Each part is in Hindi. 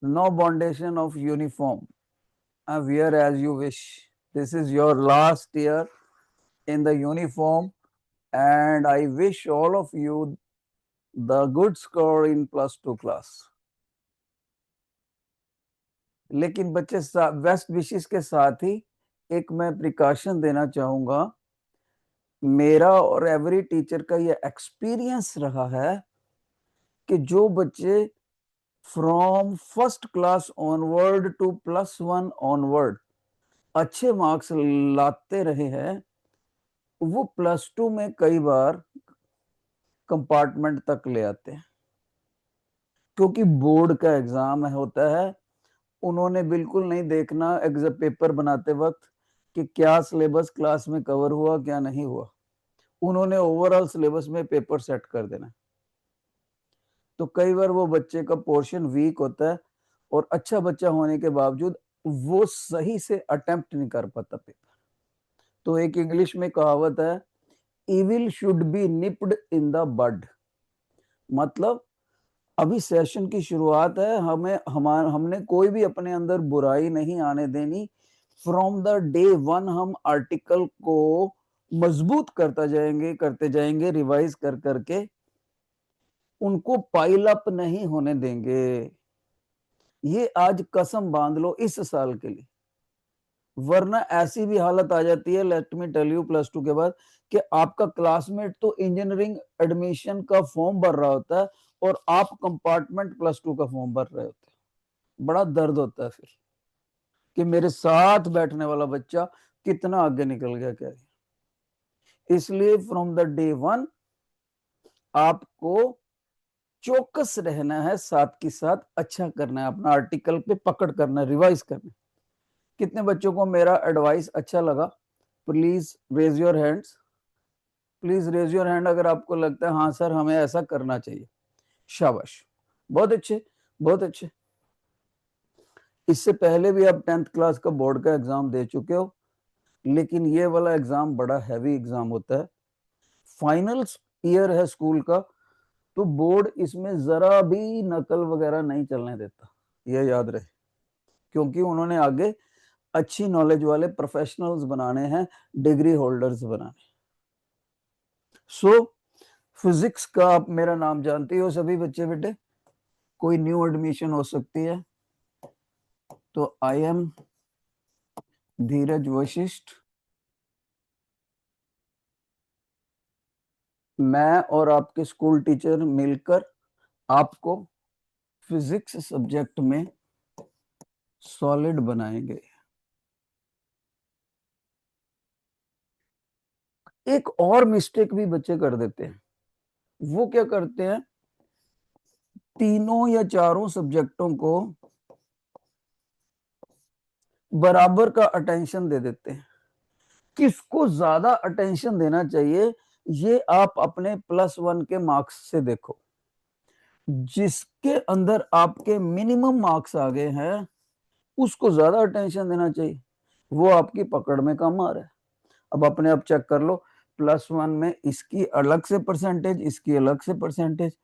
No bondation of uniform. Wear as you wish. This is your last year in the uniform, and I wish all of you the good score in +2 class. लेकिन बच्चे बेस्ट विशेस के साथ ही एक मैं प्रिकॉशन देना चाहूंगा, मेरा और एवरी टीचर का ये एक्सपीरियंस रहा है कि जो बच्चे from first class onward to +1 onward अच्छे मार्क्स लाते रहे हैं, वो +2 में कई बार कंपार्टमेंट तक ले आते हैं, क्योंकि बोर्ड का एग्जाम होता है। उन्होंने बिल्कुल नहीं देखना एग्जाम पेपर बनाते वक्त कि क्या सिलेबस क्लास में कवर हुआ क्या नहीं हुआ, उन्होंने ओवरऑल सिलेबस में पेपर सेट कर देना। तो कई बार वो बच्चे का पोर्शन वीक होता है और अच्छा बच्चा होने के बावजूद वो सही से अटेम्प्ट नहीं कर पाता पेपर। तो एक इंग्लिश में कहावत है, evil should be nipped in the bud. मतलब अभी सेशन की शुरुआत है, हमने कोई भी अपने अंदर बुराई नहीं आने देनी। फ्रॉम द डे वन हम आर्टिकल को मजबूत करते जाएंगे रिवाइज कर करके, उनको पाइल अप नहीं होने देंगे। ये आज कसम बांध लो इस साल के लिए, वरना ऐसी भी हालत आ जाती है, लेट मी टेल यू, +2 के बाद कि आपका क्लासमेट तो इंजीनियरिंग एडमिशन का फॉर्म भर रहा होता है और आप कंपार्टमेंट +2 का फॉर्म भर रहे होते हैं। बड़ा दर्द होता है फिर कि मेरे साथ बैठने वाला बच्चा कितना आगे निकल गया क्या। इसलिए फ्रॉम द डे वन आपको चौकस रहना है, साथ के साथ अच्छा करना है, अपना आर्टिकल पे पकड़ करना है, रिवाइज करना है। कितने बच्चों को मेरा एडवाइस अच्छा लगा? Please raise your hands. Please raise your hand अगर आपको लगता है हाँ सर हमें ऐसा करना चाहिए। शाबाश, बहुत अच्छे, बहुत अच्छे। इससे पहले भी आप 10th क्लास का बोर्ड का एग्जाम दे चुके हो, लेकिन ये वाला एग्जाम बड़ा हैवी एग्जाम होता है, फाइनल ईयर है स्कूल का, तो बोर्ड इसमें जरा भी नकल वगैरह नहीं चलने देता, ये याद रहे, क्योंकि उन्होंने आगे अच्छी नॉलेज वाले प्रोफेशनल्स बनाने हैं, डिग्री होल्डर्स बनाने। सो फिजिक्स का आप मेरा नाम जानते हो सभी बच्चे बेटे, कोई न्यू एडमिशन हो सकती है, तो आई एम धीरज वशिष्ठ। मैं और आपके स्कूल टीचर मिलकर आपको फिजिक्स सब्जेक्ट में सॉलिड बनाएंगे। एक और मिस्टेक भी बच्चे कर देते हैं, वो क्या करते हैं, तीनों या चारों सब्जेक्टों को बराबर का अटेंशन दे देते हैं। किसको ज्यादा अटेंशन देना चाहिए ये आप अपने +1 के मार्क्स से देखो। जिसके अंदर आपके मिनिमम मार्क्स आ गए हैं उसको ज्यादा अटेंशन देना चाहिए, वो आपकी पकड़ में कम आ रहा है। अब अपने आप चेक कर लो, +1 में इसकी अलग से परसेंटेज, इसकी अलग से परसेंटेज,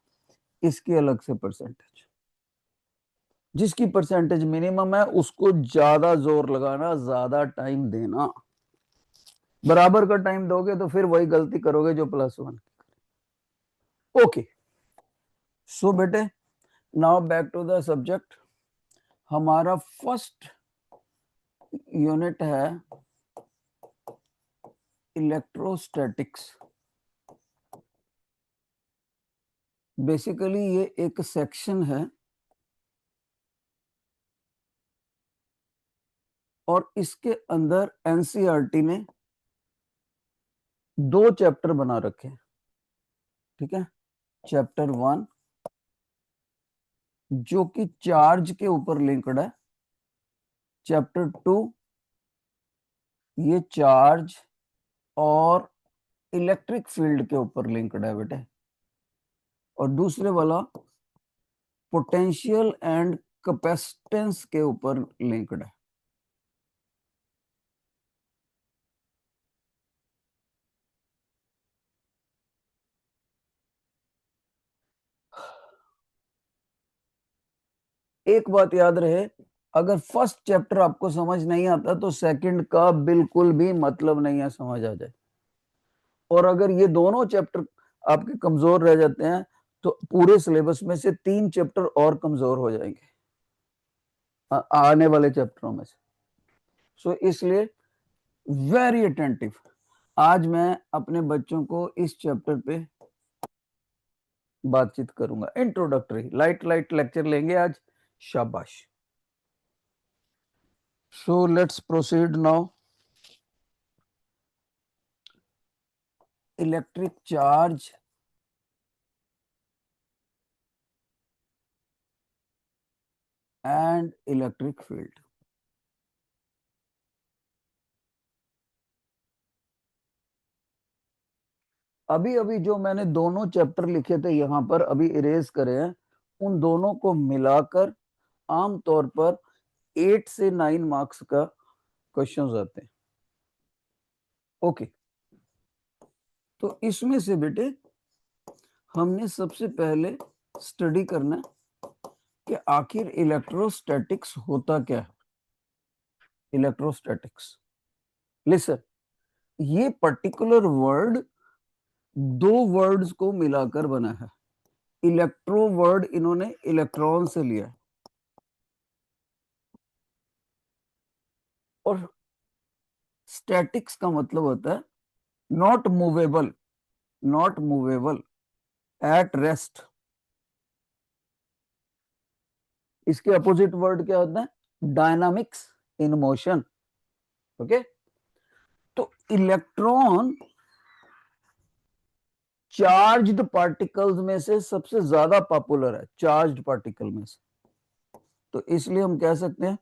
इसकी अलग से परसेंटेज। जिसकी परसेंटेज मिनिमम है उसको ज्यादा जोर लगाना, ज्यादा टाइम देना। बराबर का टाइम दोगे तो फिर वही गलती करोगे जो +1। ओके, सो बेटे now back to the subject. हमारा फर्स्ट यूनिट है इलेक्ट्रोस्टैटिक्स। बेसिकली ये एक सेक्शन है और इसके अंदर एनसीईआरटी ने 2 चैप्टर बना रखे हैं, ठीक है। चैप्टर 1 जो कि चार्ज के ऊपर लिंक्ड है, चैप्टर 2 ये चार्ज और इलेक्ट्रिक फील्ड के ऊपर लिंक्ड है बेटे, और दूसरे वाला पोटेंशियल एंड कैपेसिटेंस के ऊपर लिंक्ड है। एक बात याद रहे, अगर फर्स्ट चैप्टर आपको समझ नहीं आता तो सेकंड का बिल्कुल भी मतलब नहीं है समझ आ जाए। और अगर ये दोनों चैप्टर आपके कमजोर रह जाते हैं तो पूरे सिलेबस में से 3 चैप्टर और कमजोर हो जाएंगे आने वाले चैप्टरों में से। सो इसलिए वेरी अटेंटिव। आज मैं अपने बच्चों को इस चैप्टर पे बातचीत करूंगा, इंट्रोडक्टरी लाइट लाइट लेक्चर लेंगे आज। शाबाश। So let's proceed now. Electric charge and electric field. अभी अभी जो मैंने दोनों चैप्टर लिखे थे यहाँ पर अभी इरेज करे हैं, उन दोनों को मिलाकर आमतौर पर 8 से 9 मार्क्स का क्वेश्चन आते हैं। ओके, तो इसमें से बेटे हमने सबसे पहले स्टडी करना है कि आखिर इलेक्ट्रोस्टैटिक्स होता क्या है। इलेक्ट्रोस्टैटिक्स, लिसन, ये पर्टिकुलर वर्ड दो वर्ड्स को मिलाकर बना है। इलेक्ट्रो वर्ड इन्होंने इलेक्ट्रॉन से लिया है और स्टैटिक्स का मतलब होता है not movable, not movable, at rest. इसके अपोजिट वर्ड क्या होता है? Dynamics, in motion. ओके, तो इलेक्ट्रॉन चार्ज्ड पार्टिकल्स में से सबसे ज्यादा पॉपुलर है, चार्ज्ड पार्टिकल में से। तो इसलिए हम कह सकते हैं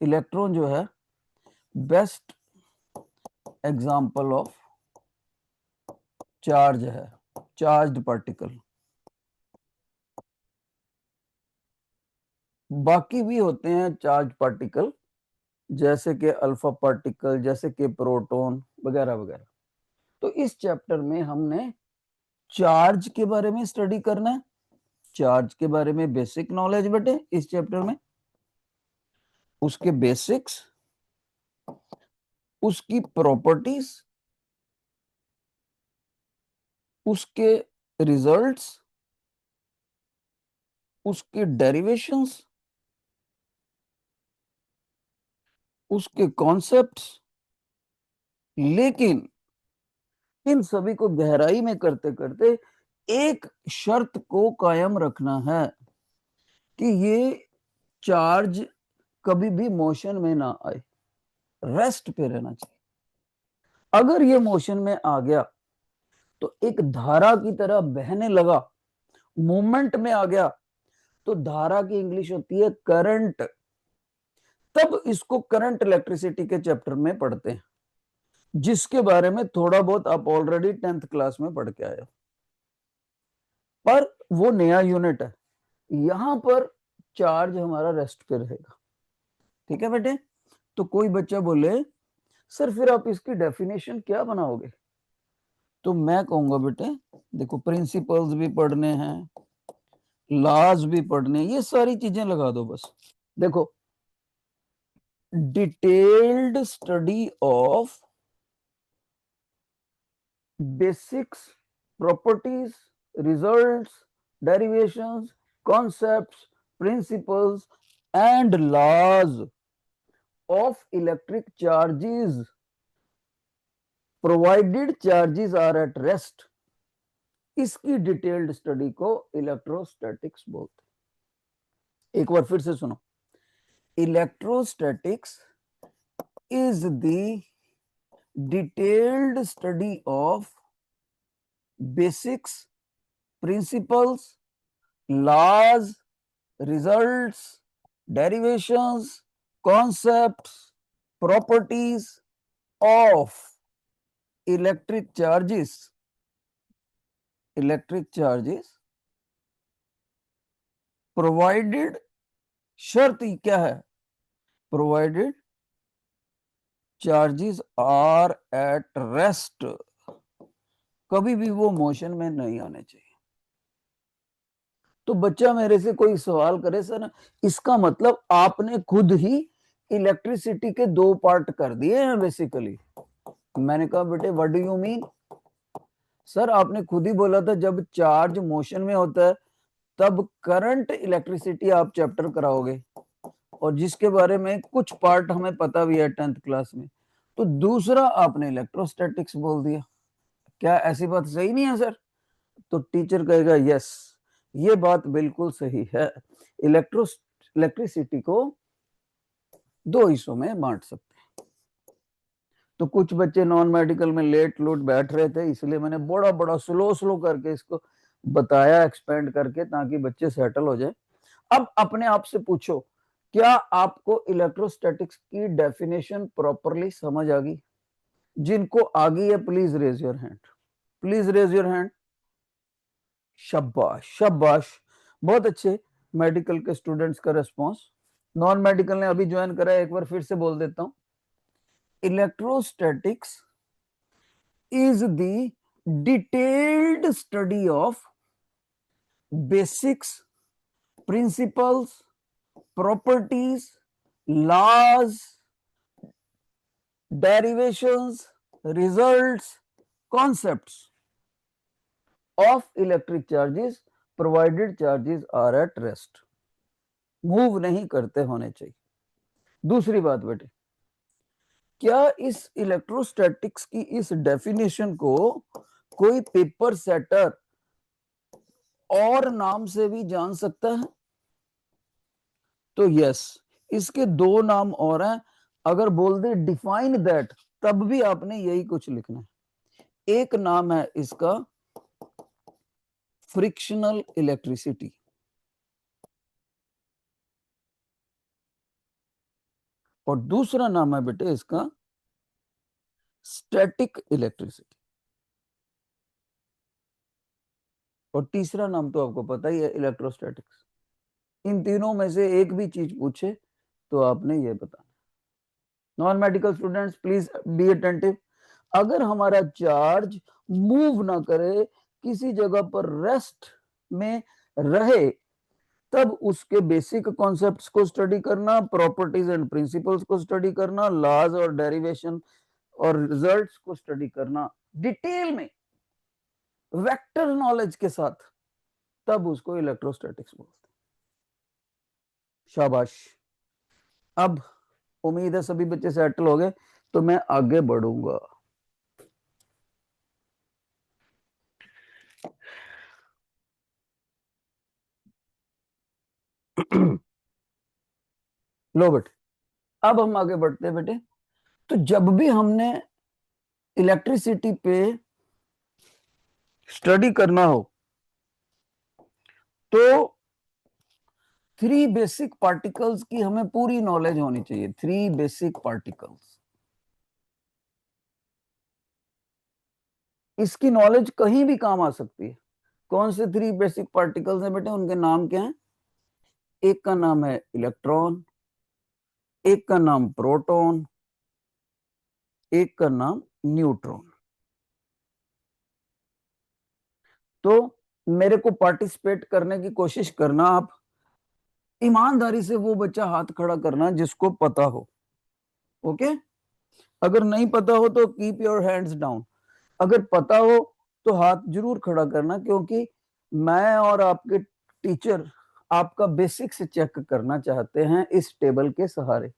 इलेक्ट्रॉन जो है बेस्ट एग्जाम्पल ऑफ चार्ज है, चार्ज्ड पार्टिकल। बाकी भी होते हैं चार्ज पार्टिकल, जैसे कि अल्फा पार्टिकल, जैसे कि प्रोटॉन वगैरह वगैरह। तो इस चैप्टर में हमने चार्ज के बारे में स्टडी करना है। चार्ज के बारे में बेसिक नॉलेज बेटे इस चैप्टर में, उसके बेसिक्स, उसकी प्रॉपर्टीज, उसके रिजल्ट्स, उसके डेरिवेशंस, उसके कॉन्सेप्ट्स। लेकिन इन सभी को गहराई में करते करते एक शर्त को कायम रखना है कि ये चार्ज कभी भी मोशन में ना आए, रेस्ट पे रहना चाहिए। अगर ये मोशन में आ गया तो एक धारा की तरह बहने लगा, मूवमेंट में आ गया, तो धारा की इंग्लिश होती है करंट। तब इसको करंट इलेक्ट्रिसिटी के चैप्टर में पढ़ते हैं, जिसके बारे में थोड़ा बहुत आप ऑलरेडी 10th क्लास में पढ़ के आए हो, पर वो नया यूनिट है। यहां पर चार्ज हमारा रेस्ट पे रहेगा। ठीक है बेटे? तो कोई बच्चा बोले सर फिर आप इसकी डेफिनेशन क्या बनाओगे? तो मैं कहूंगा बेटे देखो, प्रिंसिपल्स भी पढ़ने हैं, लॉज भी पढ़ने हैं, ये सारी चीजें लगा दो बस। देखो, detailed study of basics, properties, results, derivations, concepts, principles and laws of electric charges provided charges are at rest. इसकी डिटेल्ड स्टडी को इलेक्ट्रोस्टैटिक्स बोलते हैं। एक बार फिर से सुनो, electrostatics is the detailed study of basics, principles, laws, results, derivations, concepts, properties of electric charges, electric charges provided, शर्त क्या है? Provided charges are at rest, कभी भी वो मोशन में नहीं आने चाहिए। तो बच्चा मेरे से कोई सवाल करे, सर इसका मतलब आपने खुद ही इलेक्ट्रिसिटी के दो पार्ट कर दिए हैं बेसिकली। मैंने कहा बेटे what do you mean? Sir आपने खुद ही बोला था जब चार्ज मोशन में होता है तब करंट इलेक्ट्रिसिटी आप चैप्टर कराओगे, और जिसके बारे में कुछ पार्ट हमें पता भी है 10th क्लास में। तो दूसरा आपने इलेक्ट्रोस्टैटिक्स बोल दिया, क्या ऐसी बात सही नहीं है सर? तो टीचर कहेगा यस, ये बात बिल्कुल सही है। इलेक्ट्रिसिटी को दो हिस्सों में बांट सकते हैं। तो कुछ बच्चे नॉन मेडिकल में लेट लूट बैठ रहे थे, इसलिए मैंने बड़ा बड़ा स्लो स्लो करके इसको बताया, एक्सपेंड करके, ताकि बच्चे सेटल हो जाए। अब अपने आप से पूछो, क्या आपको इलेक्ट्रोस्टैटिक्स की डेफिनेशन प्रॉपरली समझ आ गई? जिनको आ गई है please raise your hand, please raise your hand. शाबाश शाबाश, बहुत अच्छे। मेडिकल के स्टूडेंट्स का रिस्पांस। नॉन मेडिकल ने अभी ज्वाइन करा है, एक बार फिर से बोल देता हूं। Electrostatics is the detailed study of basics, principles, properties, laws, derivations, results, concepts of electric charges provided charges are at rest. Move नहीं करते होने चाहिए। दूसरी बात बेटे, क्या इस इलेक्ट्रोस्टैटिक्स की इस डेफिनेशन को कोई पेपर सेटर और नाम से भी जान सकता है? तो यस, इसके दो नाम और हैं। अगर बोल दे डिफाइन दैट, तब भी आपने यही कुछ लिखना है। एक नाम है इसका फ्रिक्शनल इलेक्ट्रिसिटी, और दूसरा नाम है बेटे इसका स्टैटिक इलेक्ट्रिसिटी, और तीसरा नाम तो आपको पता ही है इलेक्ट्रोस्टैटिक्स। इन तीनों में से एक भी चीज पूछे तो आपने ये बताना। Non medical students please be attentive. अगर हमारा चार्ज मूव ना करे, किसी जगह पर रेस्ट में रहे, तब उसके बेसिक कॉन्सेप्ट्स को स्टडी करना, प्रॉपर्टीज एंड प्रिंसिपल्स को स्टडी करना, लॉज और डेरिवेशन और रिजल्ट्स को स्टडी करना डिटेल में, वेक्टर नॉलेज के साथ, तब उसको इलेक्ट्रोस्टैटिक्स बोलते हैं। शाबाश। अब उम्मीद है सभी बच्चे सेटल हो गए, तो मैं आगे बढ़ूंगा। लो बेटे, अब हम आगे बढ़ते हैं बेटे। तो जब भी हमने इलेक्ट्रिसिटी पे स्टडी करना हो, तो थ्री बेसिक पार्टिकल्स की हमें पूरी नॉलेज होनी चाहिए। थ्री बेसिक पार्टिकल्स, इसकी नॉलेज कहीं भी काम आ सकती है। कौन से थ्री बेसिक पार्टिकल्स हैं बेटे? उनके नाम क्या हैं? एक का नाम है इलेक्ट्रॉन, एक का नाम प्रोटॉन, एक का नाम न्यूट्रॉन। तो मेरे को पार्टिसिपेट करने की कोशिश करना, आप ईमानदारी से वो बच्चा हाथ खड़ा करना जिसको पता हो। ओके, अगर नहीं पता हो तो कीप योर हैंड्स डाउन। अगर पता हो तो हाथ जरूर खड़ा करना, क्योंकि मैं और आपके टीचर आपका बेसिक से चेक करना चाहते हैं इस टेबल के सहारे,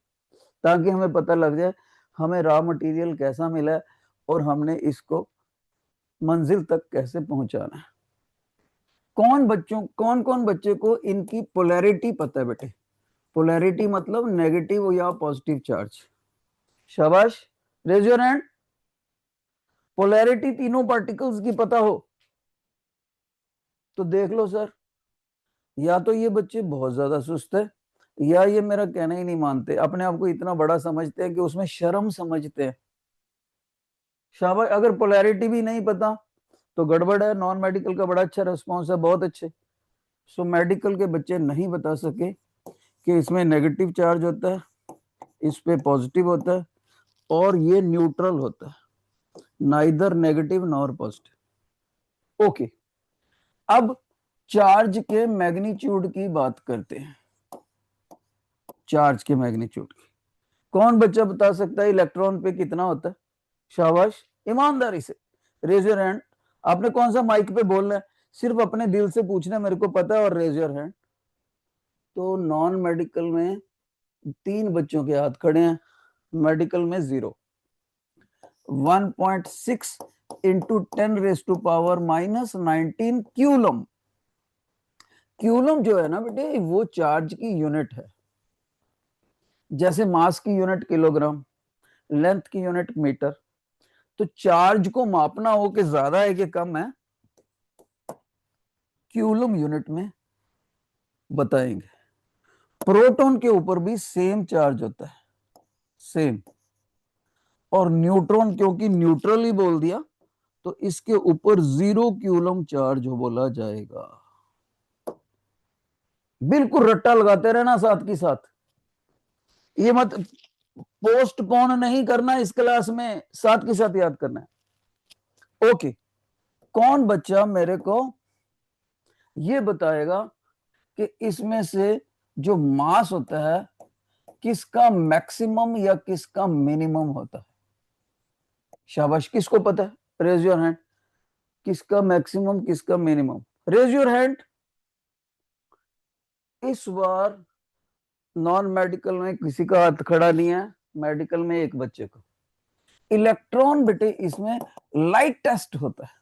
ताकि हमें पता लग जाए हमें रॉ मटेरियल कैसा मिला है और हमने इसको मंजिल तक कैसे पहुंचाना है। कौन कौन बच्चे को इनकी पोलैरिटी पता है बेटे? पोलैरिटी मतलब नेगेटिव या पॉजिटिव चार्ज। शाबाश, रेज योर हैंड। पोलैरिटी तीनों पार्टिकल्स की पता हो तो देख लो सर, या तो ये बच्चे बहुत ज्यादा सुस्त है, या ये मेरा कहना ही नहीं मानते, अपने आप को इतना बड़ा समझते हैं कि उसमें शर्म समझते हैं। शाबाश। अगर पोलैरिटी भी नहीं पता तो गड़बड़ है। नॉन मेडिकल का बड़ा अच्छा रिस्पॉन्स है, बहुत अच्छे। सो मेडिकल के बच्चे नहीं बता सके कि इसमें नेगेटिव चार्ज होता है, इस पे पॉजिटिव होता है, और ये न्यूट्रल होता है, neither negative nor positive. Okay, अब चार्ज के मैग्नीट्यूड की बात करते हैं, चार्ज के मैग्नीट्यूड की। कौन बच्चा बता सकता है इलेक्ट्रॉन पे कितना होता है? शाबाश, ईमानदारी से रेज योर हैंड। आपने कौन सा माइक पे बोलना है, सिर्फ अपने दिल से पूछना है, मेरे को पता है, और रेज योर हैंड। तो नॉन मेडिकल में 3 बच्चों के हाथ खड़े हैं, मेडिकल में 0। 1.6 इंटू 10⁻⁻19 क्यूलम। क्यूलम जो है ना बेटे, वो चार्ज की यूनिट है। जैसे मास की यूनिट किलोग्राम, लेंथ की यूनिट मीटर। तो चार्ज को मापना हो कि ज्यादा है कि कम है, क्यूलम यूनिट में बताएंगे। प्रोटॉन के ऊपर भी सेम चार्ज होता है, सेम। और न्यूट्रॉन क्योंकि न्यूट्रल ही बोल दिया, तो इसके ऊपर 0 क्यूलम चार्ज बोला जाएगा। बिल्कुल रट्टा लगाते रहना साथ के साथ, ये मत पोस्टपोन नहीं करना इस क्लास में, साथ के साथ याद करना है। ओके, कौन बच्चा मेरे को ये बताएगा कि इसमें से जो मास होता है किसका मैक्सिमम या किसका मिनिमम होता है? शाबाश, किसको पता है? Raise your hand. किसका मैक्सिमम किसका मिनिमम? Raise your hand. इस बार नॉन मेडिकल में किसी का हाथ खड़ा नहीं है, मेडिकल में एक बच्चे को। इलेक्ट्रॉन बेटे इसमें लाइटेस्ट होता है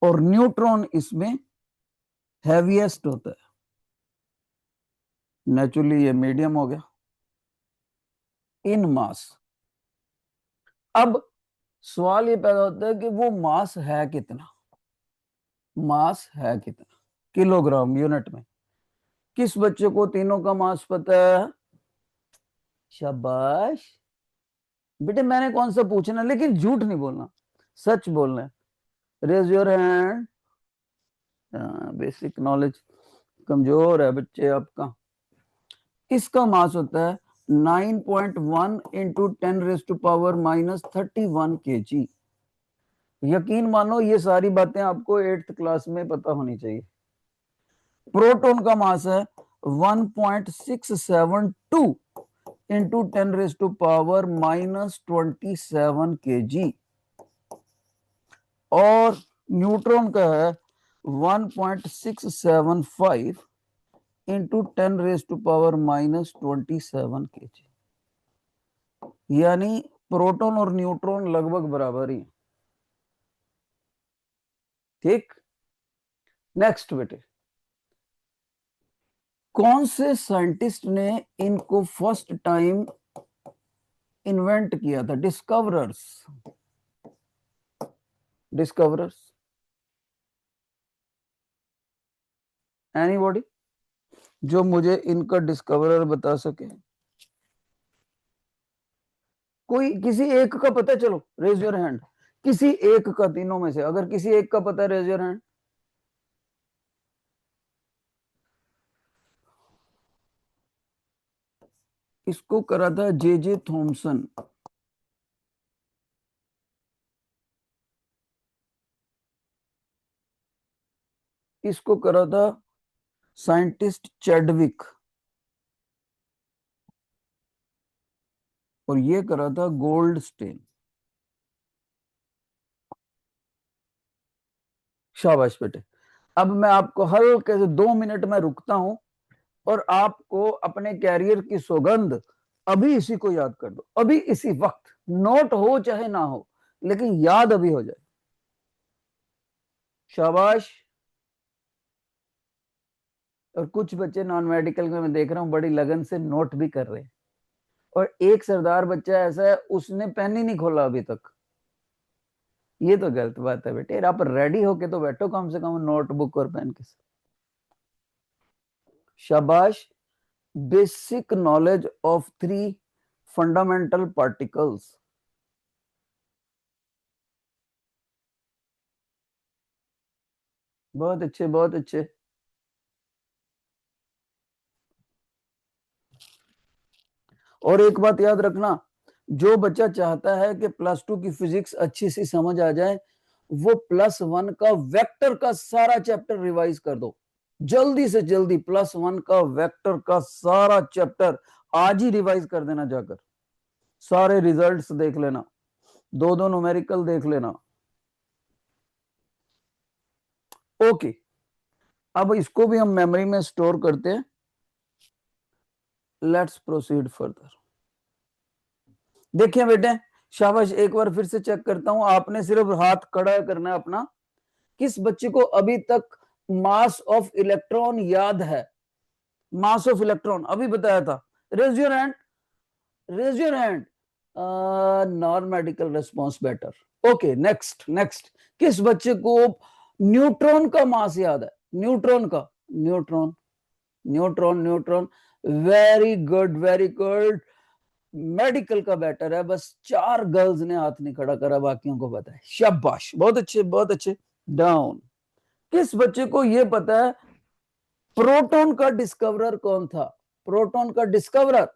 और न्यूट्रॉन इसमें हैवीएस्ट होता है। नेचुरली ये मीडियम हो गया इन मास। अब सवाल ये पैदा होता है कि वो मास है कितना, मास है कितना किलोग्राम यूनिट में। किस बच्चे को तीनों का मास पता है? शाबाश बेटे, मैंने कौन सा पूछना, लेकिन झूठ नहीं बोलना, सच बोलना है। Raise your hand. Basic knowledge कमजोर है बच्चे आपका। इसका मास होता है 9.1 इंटू 10⁻⁻31 kg। यकीन मानो ये सारी बातें आपको 8th क्लास में पता होनी चाहिए। प्रोटॉन का मास है 1.672 इंटू 10⁻⁻27 kg, और न्यूट्रॉन का है 1.675 इंटू 10⁻⁻27 kg। यानी प्रोटॉन और न्यूट्रॉन लगभग बराबर ही। ठीक, नेक्स्ट बेटे, कौन से साइंटिस्ट ने इनको फर्स्ट टाइम इन्वेंट किया था? डिस्कवरर्स, डिस्कवरर्स, एनीबॉडी जो मुझे इनका डिस्कवरर बता सके? कोई किसी एक का पता है? चलो रेज योर हैंड। किसी एक का, तीनों में से अगर किसी एक का पता है, रेज योर हैंड। इसको करा था जे थॉमसन। इसको करा था साइंटिस्ट चैडविक, और ये करा था गोल्ड स्टेन। शाबाश बेटे। अब मैं आपको हल्के से 2 मिनट में रुकता हूं, और आपको अपने कैरियर की सौगंध, अभी इसी को याद कर दो, अभी इसी वक्त। नोट हो चाहे ना हो, लेकिन याद अभी हो जाए। शाबाश। और कुछ बच्चे नॉन मेडिकल में मैं देख रहा हूं बड़ी लगन से नोट भी कर रहे हैं, और एक सरदार बच्चा ऐसा है उसने पेन ही नहीं खोला अभी तक। ये तो गलत बात है बेटे, आप रेडी होके तो बैठो कम से कम नोटबुक और पेन के साथ। शाबाश। Basic knowledge of 3 fundamental particles. बहुत अच्छे, बहुत अच्छे। और एक बात याद रखना, जो बच्चा चाहता है कि +2 की फिजिक्स अच्छी सी समझ आ जाए, वो +1 का वेक्टर का सारा चैप्टर रिवाइज कर दो, जल्दी से जल्दी +1 का वेक्टर का सारा चैप्टर आज ही रिवाइज कर देना, जाकर सारे रिजल्ट्स देख लेना, दो दो न्यूमेरिकल देख लेना। ओके, अब इसको भी हम मेमोरी में स्टोर करते हैं। Let's proceed further. देखिए बेटे, शाबाश, एक बार फिर से चेक करता हूं, आपने सिर्फ हाथ खड़ा करना है अपना। किस बच्चे को अभी तक मास ऑफ इलेक्ट्रॉन याद है? मास ऑफ इलेक्ट्रॉन अभी बताया था, raise your hand, raise your hand. Non medical response better. Okay, next next. किस बच्चे को न्यूट्रॉन का मास याद है? न्यूट्रॉन का, neutron neutron neutron, very good very good. Medical का बेटर है, बस 4 गर्ल्स ने हाथ नहीं खड़ा करा, बाकियों को पता है। शाबाश, बहुत अच्छे बहुत अच्छे। डाउन। किस बच्चे को यह पता है प्रोटॉन का डिस्कवरर कौन था? प्रोटॉन का डिस्कवरर,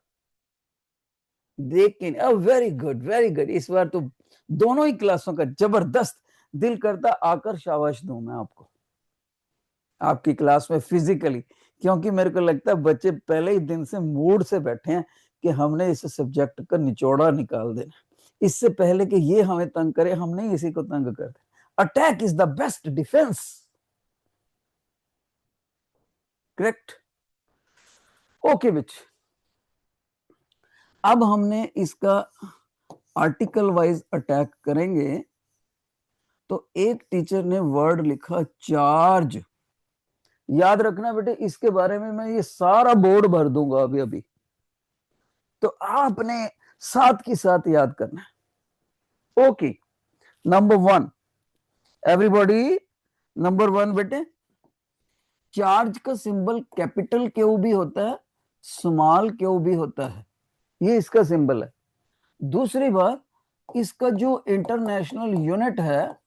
लेकिन वेरी गुड वेरी गुड। इस बार तो दोनों ही क्लासों का जबरदस्त, दिल करता आकर शाबाश दूं मैं आपको आपकी क्लास में फिजिकली, क्योंकि मेरे को लगता है बच्चे पहले ही दिन से मूड से बैठे हैं कि हमने इस सब्जेक्ट का निचोड़ा निकाल देना, इससे पहले कि ये हमें तंग करे, हम नहीं इसी को तंग करते। Attack is the best defence, correct? Okay बच्चे, अब हमने इसका आर्टिकल वाइज अटैक करेंगे। तो एक टीचर ने वर्ड लिखा चार्ज। याद रखना बेटे, इसके बारे में मैं ये सारा बोर्ड भर दूंगा अभी अभी, तो आपने साथ की साथ याद करना है। ओके, नंबर 1, एवरीबॉडी, नंबर 1 बेटे, चार्ज का सिंबल कैपिटल क्यू भी होता है, स्मॉल क्यू भी होता है, ये इसका सिंबल है। दूसरी बात, इसका जो इंटरनेशनल यूनिट है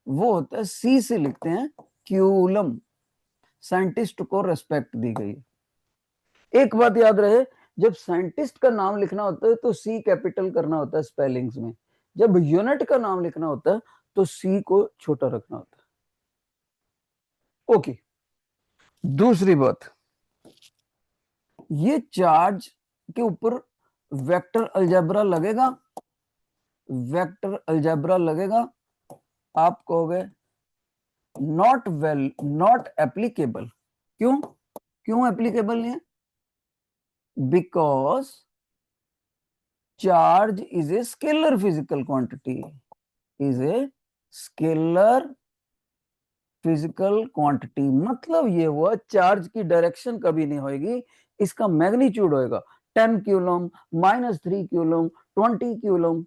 वो होता है, सी से लिखते हैं क्यूलम, साइंटिस्ट को रेस्पेक्ट दी गई है। एक बात याद रहे, जब साइंटिस्ट का नाम लिखना होता है तो सी कैपिटल करना होता है स्पेलिंग्स में, जब यूनिट का नाम लिखना होता है तो सी को छोटा रखना होता है। ओके, दूसरी बात, ये चार्ज के ऊपर वेक्टर अलजेब्रा लगेगा, वेक्टर अलजेब्रा लगेगा, आप कहोगे नॉट वेल, नॉट एप्लीकेबल। क्यों? क्यों एप्लीकेबल नहीं है? Because charge is a scalar physical quantity, is a scalar physical quantity. मतलब ये हुआ, चार्ज की डायरेक्शन कभी नहीं होगी, इसका मैग्नीट्यूड होएगा 10 कूलम, -3 कूलम, 20 कूलम,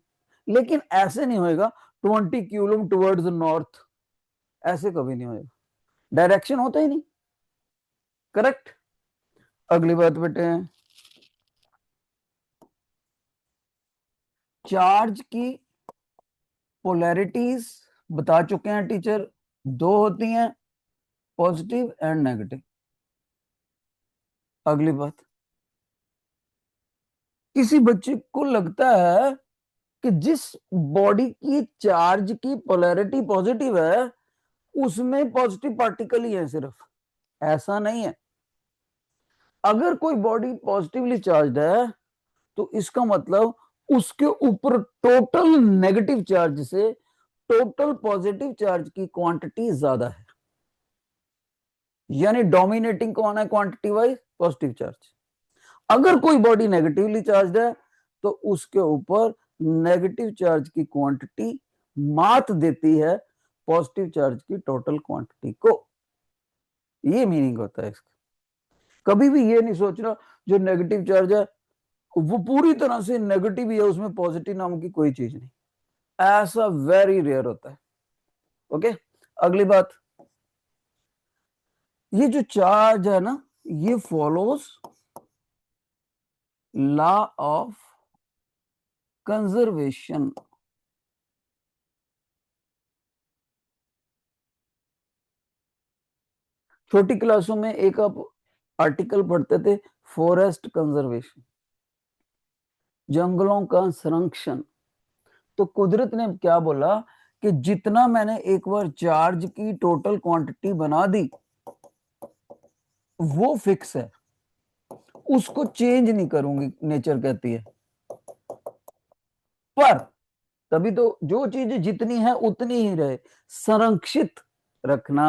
लेकिन ऐसे नहीं होएगा 20 कूलम टुवर्ड्स नॉर्थ, ऐसे कभी नहीं होएगा, डायरेक्शन होता ही नहीं। करेक्ट? अगली बात बेटे, चार्ज की पोलैरिटीज बता चुके हैं टीचर, 2 होती हैं, पॉजिटिव एंड नेगेटिव। अगली बात, किसी बच्चे को लगता है कि जिस बॉडी की चार्ज की पोलैरिटी पॉजिटिव है उसमें पॉजिटिव पार्टिकल ही है सिर्फ, ऐसा नहीं है। अगर कोई बॉडी पॉजिटिवली चार्ज है तो इसका मतलब उसके ऊपर टोटल नेगेटिव चार्ज से टोटल पॉजिटिव चार्ज की क्वांटिटी ज्यादा है, यानी डोमिनेटिंग कौन है क्वांटिटी वाइज? Positive charge. अगर कोई बॉडी नेगेटिवली चार्ज है तो उसके ऊपर नेगेटिव चार्ज की क्वांटिटी मात देती है पॉजिटिव चार्ज की टोटल क्वांटिटी को, ये मीनिंग होता है इसका। कभी भी ये नहीं सोचना जो नेगेटिव चार्ज है वो पूरी तरह से नेगेटिव ही है, उसमें पॉजिटिव नाम की कोई चीज नहीं, ऐसा वेरी रेयर होता है। ओके, अगली बात, ये जो चार्ज है ना, ये फॉलोज लॉ ऑफ कंजर्वेशन। छोटी क्लासों में एक आप आर्टिकल पढ़ते थे, फॉरेस्ट कंजर्वेशन, जंगलों का संरक्षण। तो कुदरत ने क्या बोला कि जितना मैंने एक बार चार्ज की टोटल क्वांटिटी बना दी वो फिक्स है, उसको चेंज नहीं करूंगी, नेचर कहती है। पर तभी तो जो चीज जितनी है उतनी ही रहे, संरक्षित रखना।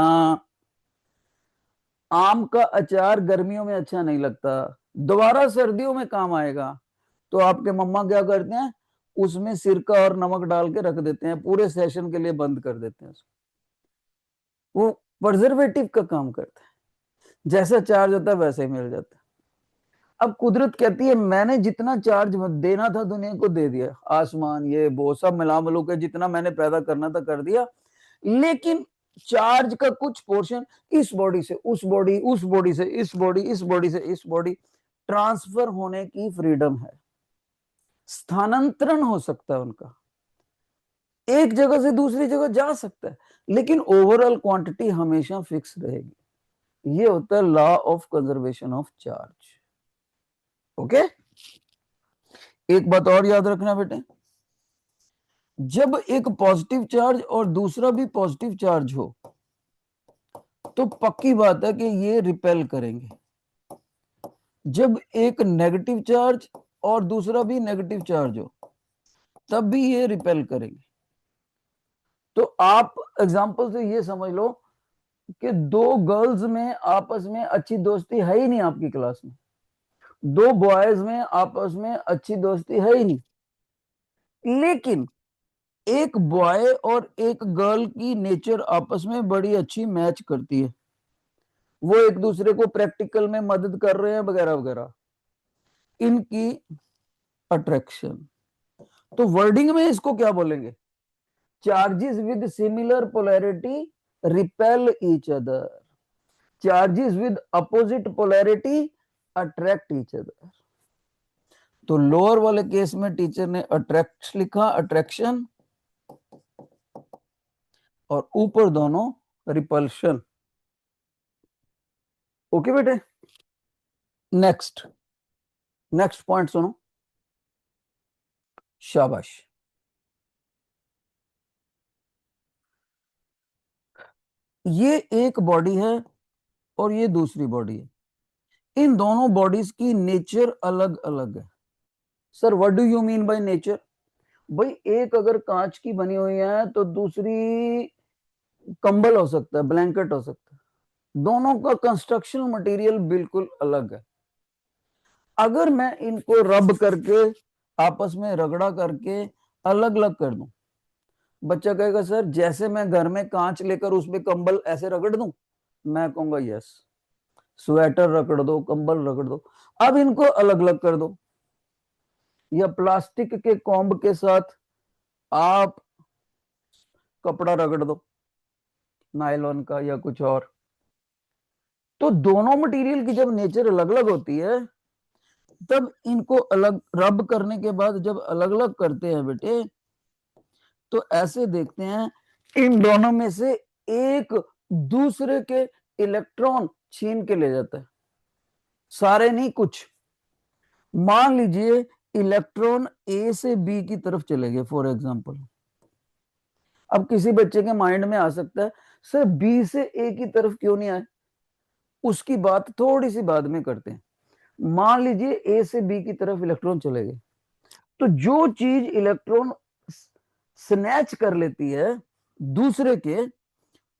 आम का अचार गर्मियों में अच्छा नहीं लगता, दोबारा सर्दियों में काम आएगा, तो आपके मम्मा क्या करते हैं, उसमें सिरका और नमक डाल के रख देते हैं, पूरे सेशन के लिए बंद कर देते हैं उसको। वो प्रिजर्वेटिव का काम करता है, जैसा चार्ज होता है वैसे ही मिल जाता है। अब कुदरत कहती है मैंने जितना चार्ज देना था दुनिया को दे दिया, आसमान ये वो सब मिला मिलू के जितना मैंने पैदा करना था कर दिया, लेकिन चार्ज का कुछ पोर्शन इस बॉडी से उस बॉडी, उस बॉडी से इस बॉडी, इस बॉडी से इस बॉडी ट्रांसफर होने की फ्रीडम है, स्थानांतरण हो सकता है उनका, एक जगह से दूसरी जगह जा सकता है, लेकिन ओवरऑल क्वांटिटी हमेशा फिक्स रहेगी। ये होता है law of conservation of charge. Okay, एक बात और याद रखना बेटे, जब एक पॉजिटिव चार्ज और दूसरा भी पॉजिटिव चार्ज हो तो पक्की बात है कि ये रिपेल करेंगे। जब एक नेगेटिव चार्ज और दूसरा भी नेगेटिव चार्ज हो तब भी ये रिपेल करेंगे। तो आप एग्जांपल से ये समझ लो कि दो गर्ल्स में आपस में अच्छी दोस्ती है ही नहीं आपकी क्लास में, दो बॉयज में आपस में अच्छी दोस्ती है ही नहीं, लेकिन एक बॉय और एक गर्ल की नेचर आपस में बड़ी अच्छी मैच करती है, वो एक दूसरे को प्रैक्टिकल में मदद कर रहे हैं वगैरह वगैरह, इनकी अट्रैक्शन। तो वर्डिंग में इसको क्या बोलेंगे, charges with similar polarity repel each other, charges with opposite polarity attract each other. तो लोअर वाले केस में टीचर ने अट्रैक्ट लिखा, अट्रैक्शन, और ऊपर दोनों रिपल्शन। ओके बेटे, नेक्स्ट नेक्स्ट पॉइंट सुनो, शाबाश। ये एक बॉडी है और ये दूसरी बॉडी है, इन दोनों बॉडीज की नेचर अलग अलग है। Sir what do you mean by nature? भाई एक अगर कांच की बनी हुई है तो दूसरी कंबल हो सकता है, ब्लैंकेट हो सकता है, दोनों का कंस्ट्रक्शन मटेरियल बिल्कुल अलग है। अगर मैं इनको रब करके आपस में रगड़ा करके अलग अलग कर दूं, बच्चा कहेगा सर जैसे मैं घर में कांच लेकर उसमें कंबल ऐसे रगड़ दूं, मैं कहूंगा यस। स्वेटर रगड़ दो, कंबल रगड़ दो, अब इनको अलग अलग कर दो, या प्लास्टिक के कॉम्ब के साथ आप कपड़ा रगड़ दो, नायलॉन का या कुछ और, तो दोनों मटेरियल की जब नेचर अलग अलग होती है तब इनको अलग रब करने के बाद जब अलग अलग करते हैं बेटे, तो ऐसे देखते हैं इन दोनों में से एक दूसरे के इलेक्ट्रॉन छीन के ले जाता है, सारे नहीं कुछ। मान लीजिए इलेक्ट्रॉन ए से बी की तरफ चले गए फॉर एग्जांपल, अब किसी बच्चे के माइंड में आ सकता है सर बी से ए की तरफ क्यों नहीं आए, उसकी बात थोड़ी सी बाद में करते हैं। मान लीजिए ए से बी की तरफ इलेक्ट्रॉन चले गए, तो जो चीज इलेक्ट्रॉन स्नैच कर लेती है दूसरे के,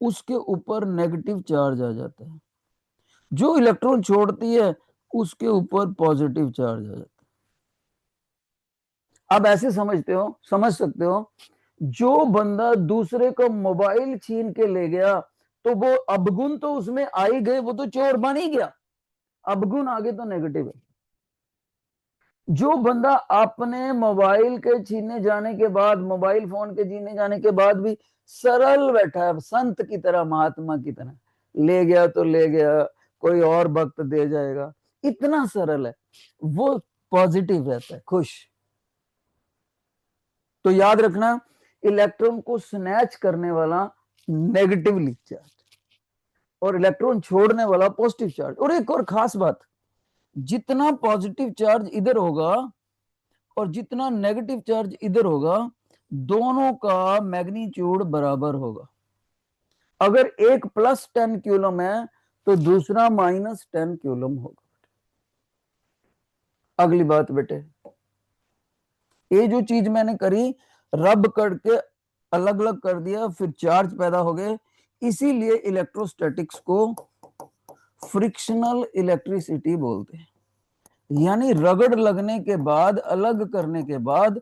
उसके ऊपर नेगेटिव चार्ज आ जाता है, जो इलेक्ट्रॉन छोड़ती है उसके ऊपर पॉजिटिव चार्ज आ जाता है। अब ऐसे समझ सकते हो, जो बंदा दूसरे को मोबाइल छीन के ले गया तो वो अवगुण तो उसमें आ ही गए, वो तो चोर बन ही गया, अवगुण आगे तो नेगेटिव है। जो बंदा अपने मोबाइल के छीने जाने के बाद, मोबाइल फोन के छीने जाने के बाद भी सरल बैठा है, संत की तरह, महात्मा की तरह, ले गया तो ले गया, कोई और वक्त दे जाएगा, इतना सरल है, वो पॉजिटिव रहता है, खुश। तो याद रखना, इलेक्ट्रॉन को स्नैच करने वाला नेगेटिवली चार्ज और इलेक्ट्रॉन छोड़ने वाला पॉजिटिव चार्ज। और एक और खास बात, जितना पॉजिटिव चार्ज इधर होगा और जितना नेगेटिव चार्ज इधर होगा, दोनों का मैग्नीट्यूड बराबर होगा। अगर एक प्लस 10 कूलम है तो दूसरा माइनस 10 कूलम होगा। अगली बात बेटे, ये जो चीज मैंने करी, रब करके अलग अलग कर दिया, फिर चार्ज पैदा हो गए, इसीलिए इलेक्ट्रोस्टैटिक्स को फ्रिक्शनल इलेक्ट्रिसिटी बोलते हैं। यानी रगड़ लगने के बाद, अलग करने के बाद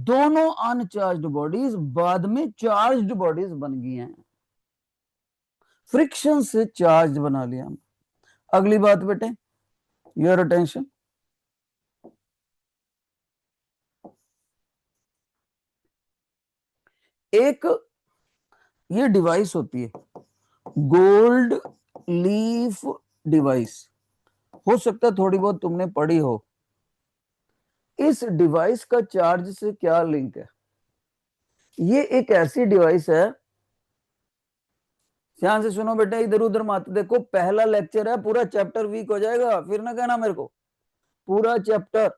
दोनों अनचार्ज्ड बॉडीज बाद में चार्ज्ड बॉडीज बन गई हैं, फ्रिक्शन से चार्ज बना लिया। अगली बात बेटे, योर अटेंशन, एक ये डिवाइस होती है गोल्ड लीफ डिवाइस, हो सकता है थोड़ी बहुत तुमने पढ़ी हो। इस डिवाइस का चार्ज से क्या लिंक है? ये एक ऐसी डिवाइस है, ध्यान से सुनो बेटा, इधर उधर मत देखो, पहला लेक्चर है, पूरा चैप्टर वीक हो जाएगा, फिर ना कहना मेरे को, पूरा चैप्टर।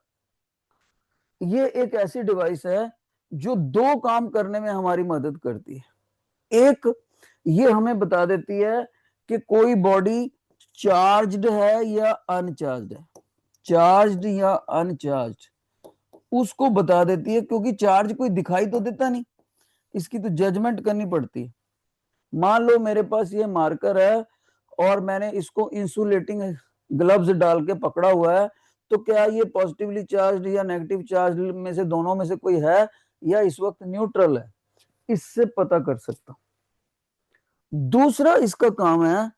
ये एक ऐसी डिवाइस है जो दो काम करने में हमारी मदद करती है। एक, ये हमें बता देती है कि कोई बॉडी चार्ज्ड है या अनचार्ज्ड है, चार्ज्ड या अनचार्ज्ड, उसको बता देती है, क्योंकि चार्ज कोई दिखाई तो देता नहीं, इसकी तो जजमेंट करनी पड़ती है। मान लो मेरे पास ये मार्कर है और मैंने इसको इंसुलेटिंग ग्लव्स डाल के पकड़ा हुआ है, तो क्या ये पॉजिटिवली चार्ज या नेगेटिव चार्ज में से दोनों में से कोई है, या इस वक्त न्यूट्रल है, इससे पता कर सकता हूं। दूसरा इसका काम है,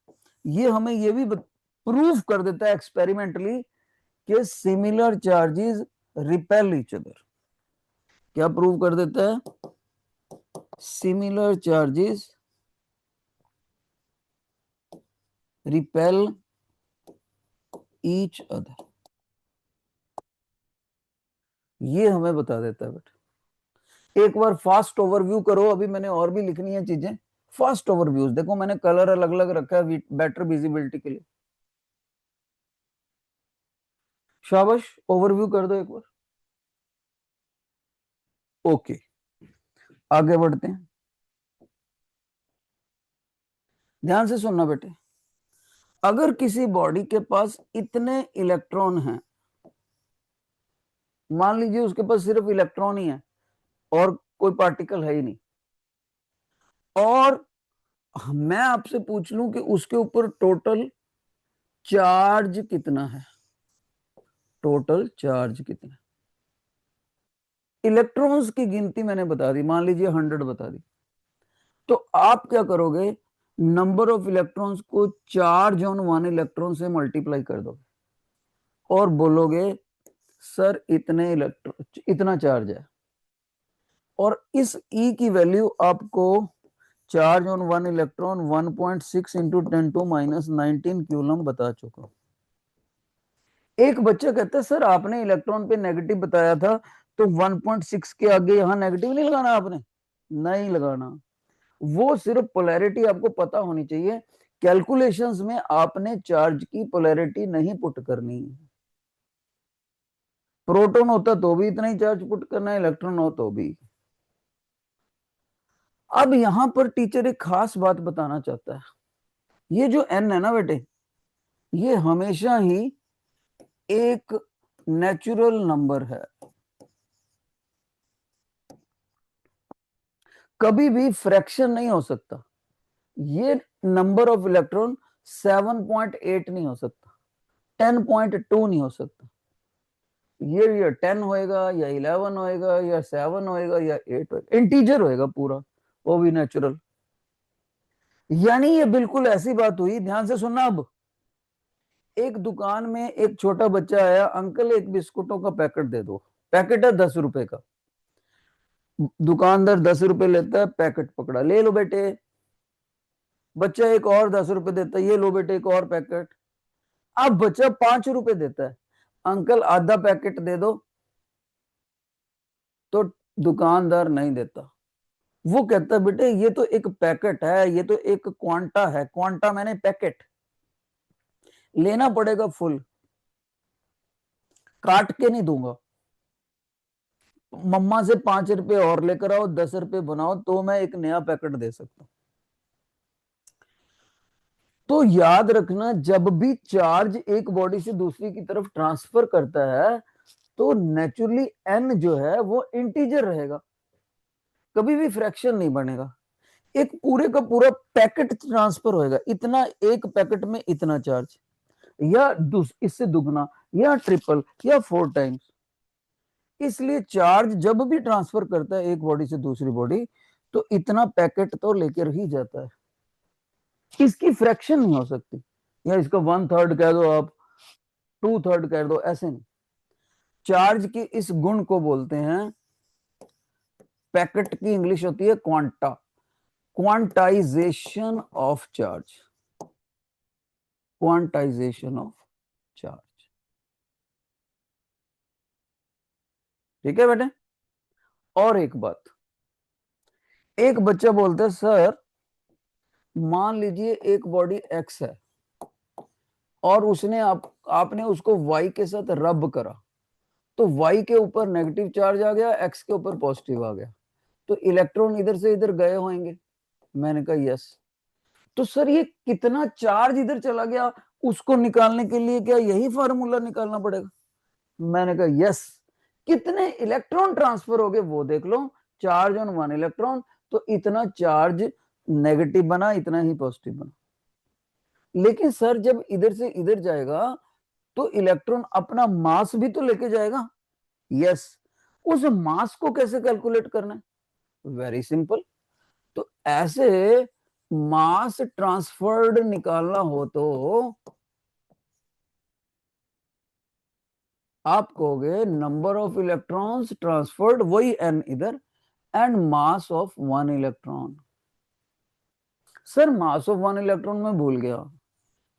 ये हमें ये भी प्रूफ कर देता है एक्सपेरिमेंटली कि similar charges repel each other. क्या प्रूव कर देता है? Similar charges repel each other, ये हमें बता देता है बेटा। एक बार फास्ट ओवरव्यू करो, अभी मैंने और भी लिखनी है चीजें, फास्ट ओवरव्यूज देखो, मैंने कलर अलग अलग रखा है बेटर विजिबिलिटी के लिए। शाबाश, ओवरव्यू कर दो एक बार। ओके, आगे बढ़ते हैं, ध्यान से सुनना बेटे। अगर किसी बॉडी के पास इतने इलेक्ट्रॉन हैं, मान लीजिए उसके पास सिर्फ इलेक्ट्रॉन ही है और कोई पार्टिकल है ही नहीं, और मैं आपसे पूछ लूं कि उसके ऊपर टोटल चार्ज कितना है, टोटल चार्ज कितना, इलेक्ट्रॉन्स की गिनती मैंने बता दी, मान लीजिए 100 बता दी, तो आप क्या करोगे, नंबर ऑफ इलेक्ट्रॉन्स को चार्ज ऑन वन इलेक्ट्रॉन से मल्टीप्लाई कर दोगे और बोलोगे सर इतने इलेक्ट्रॉन, इतना चार्ज है, और इस ई की वैल्यू आपको charge on one electron 1.6 into 10⁻⁹ coulomb बता चुका। एक बच्चा कहता है सर आपने इलेक्ट्रॉन पे नेगेटिव बताया था, तो 1.6 के आगे यहां नेगेटिव नहीं लगाना, आपने नहीं लगाना, वो सिर्फ पोलैरिटी आपको पता होनी चाहिए, कैलकुलेशंस में आपने चार्ज की पोलैरिटी नहीं पुट करनी। प्रोटॉन होता तो भी इतना ही चार्ज पुट करना है, इलेक्ट्रॉन हो तो भी। अब यहां पर टीचर एक खास बात बताना चाहता है, ये जो एन है ना बेटे, ये हमेशा ही एक नेचुरल नंबर है, कभी भी फ्रैक्शन नहीं हो सकता। ये नंबर ऑफ इलेक्ट्रॉन 7.8 नहीं हो सकता, 10.2 नहीं हो सकता, ये 10 होएगा या 11 होएगा या 7 होएगा या 8 होएगा, इंटीजर होएगा पूरा, वो भी नेचुरल। यानी ये बिल्कुल ऐसी बात हुई, ध्यान से सुनना। अब एक दुकान में एक छोटा बच्चा आया, अंकल एक बिस्कुटों का पैकेट दे दो, पैकेट है 10 रुपए का, दुकानदार 10 रुपए लेता है, पैकेट पकड़ा, ले लो बेटे। बच्चा एक और 10 रुपए देता है, ये लो बेटे एक और पैकेट। अब बच्चा 5 रुपए देता है, अंकल आधा पैकेट दे दो, तो दुकानदार नहीं देता, वो कहता है बेटे ये तो एक पैकेट है, ये तो एक क्वांटा है, क्वांटा मैंने पैकेट, लेना पड़ेगा फुल, काट के नहीं दूंगा। मम्मा से 5 रुपए और लेकर आओ, 10 रुपए बनाओ, तो मैं एक नया पैकेट दे सकता हूं। तो याद रखना, जब भी चार्ज एक बॉडी से दूसरी की तरफ ट्रांसफर करता है तो नेचुरली एन जो है वो इंटीजर रहेगा, कभी भी फ्रैक्शन नहीं बनेगा। एक पूरे का पूरा पैकेट ट्रांसफर होएगा, इतना एक पैकेट में इतना चार्ज, या इससे दुगना या ट्रिपल या 4 टाइम्स। इसलिए चार्ज जब भी ट्रांसफर करता है एक बॉडी से दूसरी बॉडी, तो इतना पैकेट तो लेकर ही जाता है, इसकी फ्रैक्शन नहीं हो सकती। या इसका 1/3 कह दो आप, 2/3 कह दो, ऐसे नहीं। चार्ज की इस गुण को बोलते हैं, पैकेट की इंग्लिश होती है quanta, quantization of charge, quantization of charge. ठीक है बेटे। और एक बात, एक बच्चा बोलता है सर, मान लीजिए एक बॉडी एक्स है और उसने आपने उसको वाई के साथ रब करा, तो वाई के ऊपर नेगेटिव चार्ज आ गया, एक्स के ऊपर पॉजिटिव आ गया, तो इलेक्ट्रॉन इधर से इधर गए होंगे। मैंने कहा यस। तो सर ये कितना चार्ज इधर चला गया, उसको निकालने के लिए क्या यही फार्मूला निकालना पड़ेगा? मैंने कहा यस। कितने इलेक्ट्रॉन ट्रांसफर हो गए वो देख लो, चार्ज ऑन 1 इलेक्ट्रॉन, तो इतना चार्ज नेगेटिव बना, इतना ही पॉजिटिव बना। लेकिन सर जब इधर से इधर जाएगा तो इलेक्ट्रॉन अपना मास भी तो लेके जाएगा। यस। उस मास को कैसे कैलकुलेट करना है? Very simple. तो ऐसे मास ट्रांसफर्ड निकालना हो तो आप कहोगे नंबर ऑफ इलेक्ट्रॉन्स ट्रांसफर्ड, वही एन इधर, and mass of 1 electron. Sir mass of 1 electron में भूल गया।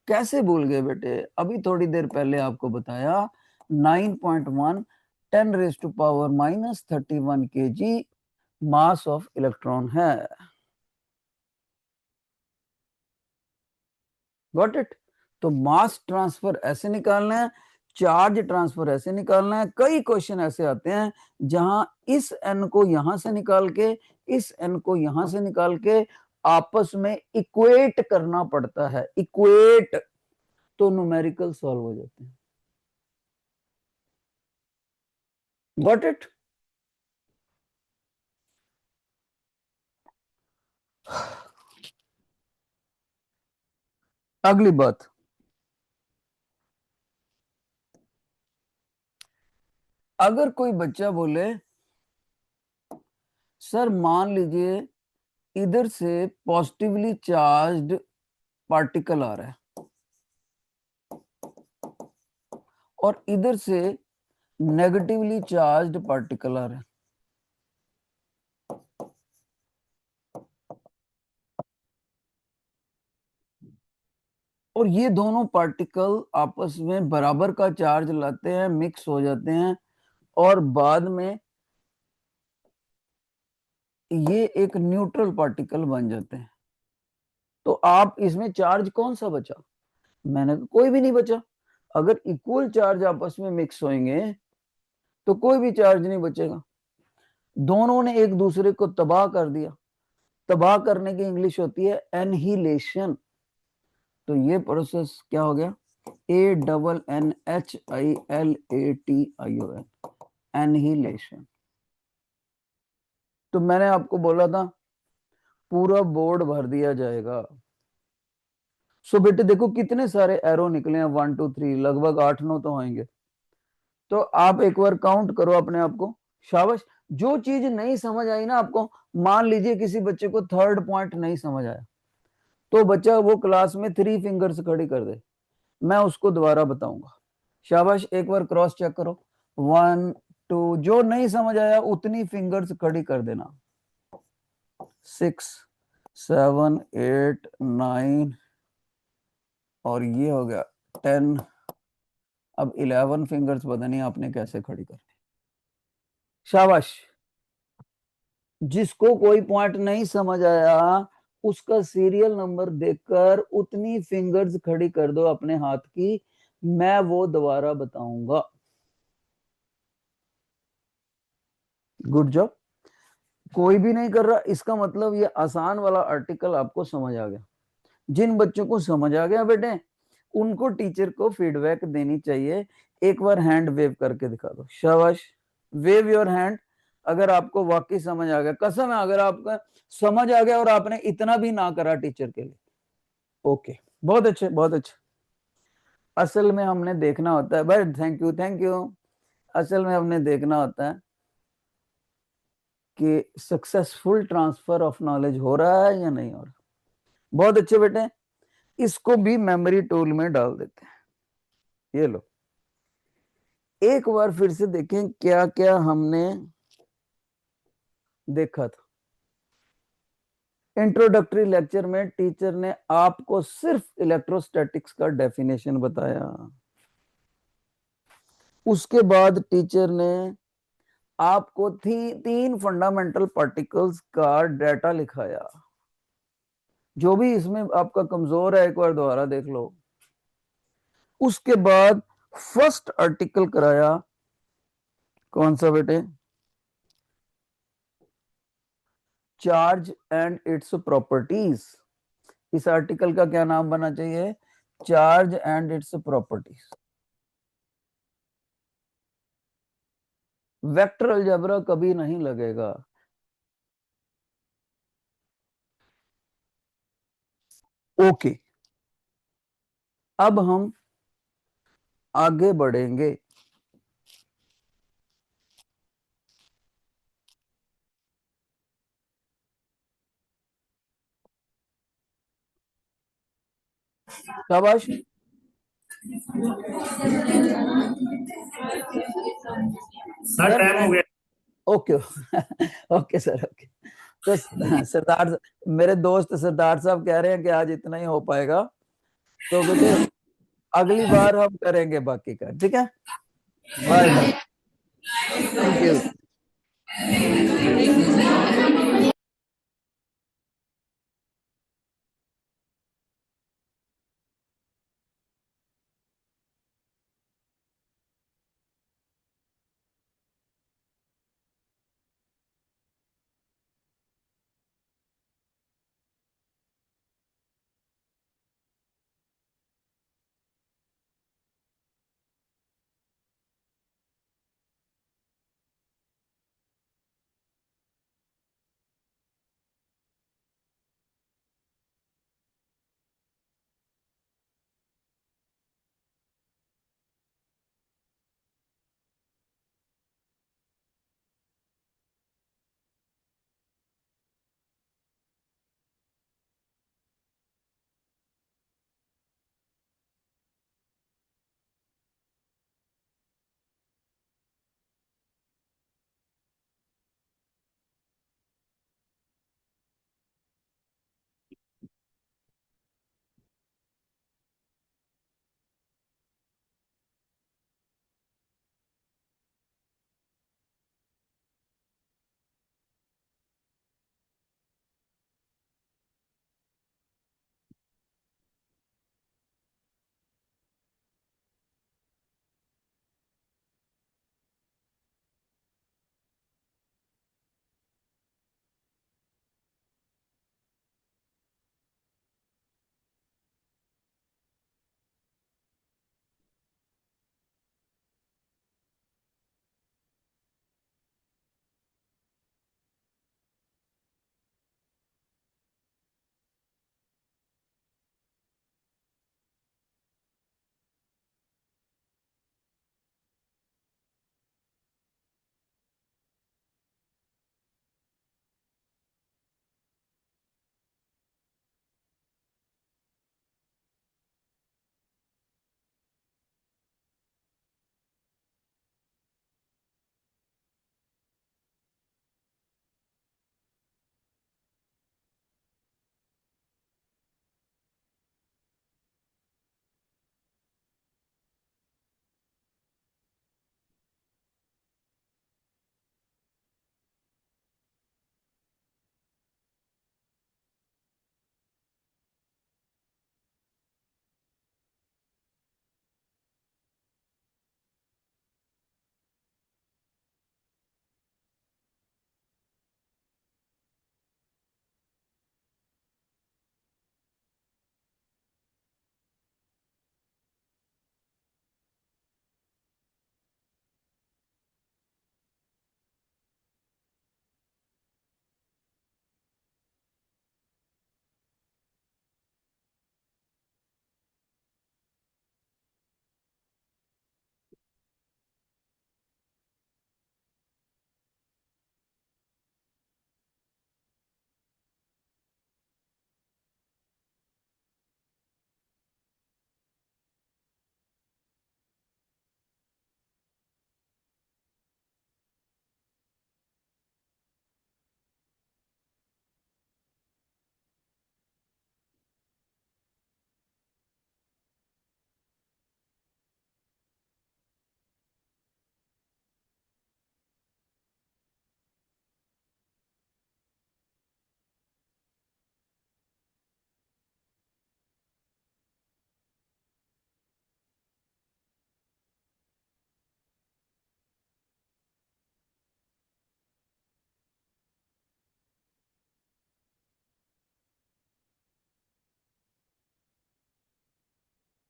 कैसे भूल गए बेटे? अभी थोड़ी देर पहले आपको बताया 9.1 10⁻⁻31 kg मास ऑफ इलेक्ट्रॉन है। Got it? तो मास ट्रांसफर ऐसे निकालना है, चार्ज ट्रांसफर ऐसे निकालना है। कई क्वेश्चन ऐसे आते हैं जहां इस एन को यहां से निकाल के, इस एन को यहां से निकाल के आपस में इक्वेट करना पड़ता है। इक्वेट, तो न्यूमेरिकल सॉल्व हो जाते हैं। Got it? अगली बात, अगर कोई बच्चा बोले सर मान लीजिए इधर से पॉजिटिवली चार्ज्ड पार्टिकल आ रहा है और इधर से नेगेटिवली चार्ज्ड पार्टिकल आ रहा है, और ये दोनों पार्टिकल आपस में बराबर का चार्ज लाते हैं, मिक्स हो जाते हैं, और बाद में ये एक न्यूट्रल पार्टिकल बन जाते हैं। तो आप इसमें चार्ज कौन सा बचा? मैंने कहा कोई भी नहीं बचा। अगर इक्वल चार्ज आपस में मिक्स होंगे तो कोई भी चार्ज नहीं बचेगा। दोनों ने एक दूसरे को तबाह कर दिया। तबाह करने की इंग्लिश होती है एनहिलेशन। तो ये प्रोसेस क्या हो गया? ANNHILATION, annihilation. तो मैंने आपको बोला था पूरा बोर्ड भर दिया जाएगा। सो बेटे देखो कितने सारे एरो निकले हैं, 1 2 3, लगभग 8 9 तो होंगे। तो आप एक बार काउंट करो अपने आप को। शाबाश। जो चीज नहीं समझ आई ना आपको, मान लीजिए किसी बच्चे को थर्ड पॉइंट नहीं समझ आया, तो बच्चा वो क्लास में 3 फिंगर्स खड़ी कर दे, मैं उसको दोबारा बताऊंगा। शाबाश, एक बार क्रॉस चेक करो। 1 2, जो नहीं समझ आया उतनी फिंगर्स खड़ी कर देना। 6 7 8 9, और ये हो गया 10। अब 11 फिंगर्स पता नहीं आपने कैसे खड़ी करनी। शाबाश। जिसको कोई पॉइंट नहीं समझ आया उसका सीरियल नंबर देखकर उतनी फिंगर्स खड़ी कर दो अपने हाथ की, मैं वो दोबारा बताऊंगा। Good job. कोई भी नहीं कर रहा, इसका मतलब ये आसान वाला आर्टिकल आपको समझ आ गया। जिन बच्चों को समझ आ गया बेटे, उनको टीचर को फीडबैक देनी चाहिए। एक बार हैंड वेव करके दिखा दो, शाबाश। वेव योर हैंड अगर आपको वाकई समझ आ गया। कसम है, अगर आपका समझ आ गया और आपने इतना भी ना करा टीचर के लिए, ओके, बहुत अच्छे, बहुत अच्छे। असल में हमने देखना होता है भाई, थैंक यू, थैंक यू। असल में हमने देखना होता है कि सक्सेसफुल ट्रांसफर ऑफ नॉलेज हो रहा है या नहीं हो रहा। बहुत अच्छे बेटे, इसको भी मेमोरी टूल में डाल देते हैं। ये लो, एक बार फिर से देखें क्या क्या हमने देखा था। इंट्रोडक्टरी लेक्चर में टीचर ने आपको सिर्फ इलेक्ट्रोस्टैटिक्स का डेफिनेशन बताया। उसके बाद टीचर ने आपको तीन फंडामेंटल पार्टिकल्स का डाटा लिखाया। जो भी इसमें आपका कमजोर है, एक बार दोबारा देख लो। उसके बाद फर्स्ट आर्टिकल कराया, कौन सा बेटे? Charge and its properties. इस आर्टिकल का क्या नाम बनना चाहिए? Charge and its properties. Vector algebra कभी नहीं लगेगा। ओके, अब हम आगे बढ़ेंगे। शाबाश। सर सर टाइम हो गया। ओके। Okay sir, okay. तो सरदार, मेरे दोस्त सरदार साहब कह रहे हैं कि आज इतना ही हो पाएगा, तो बेटे अगली बार हम करेंगे बाकी का, ठीक है? Bye bye, thank you.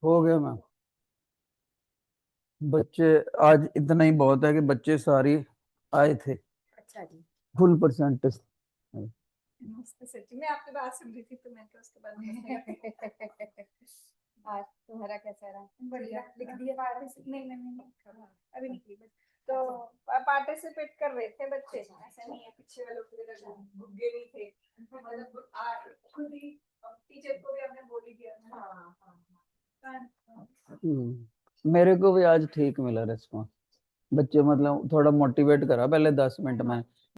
हो गया मैम। बच्चे आज इतना ही बहुत है कि बच्चे सारी आए थे, अच्छा जी। Full percentage. मस्त सच्ची, मैं आपकी बात सुन रही थी तो मैं उसके बाद में आज तुम्हारा कैसा रहा? बढ़िया। लिख दिया पार्टिसिपेट? नहीं नहीं नहीं नहीं, अभी नहीं की बस। तो पार्टिसिपेट कर रहे थे बच्चे, ऐसा नहीं है पीछे वालों की तरह भुग्गे नहीं थे, मतलब खुद ही टीचर को भी आपने बोल ही दिया। हाँ हाँ। मेरे को भी आज ठीक मिला रिस्पॉन्स। बच्चे मतलब थोड़ा मोटिवेट करा पहले 10 मिनट में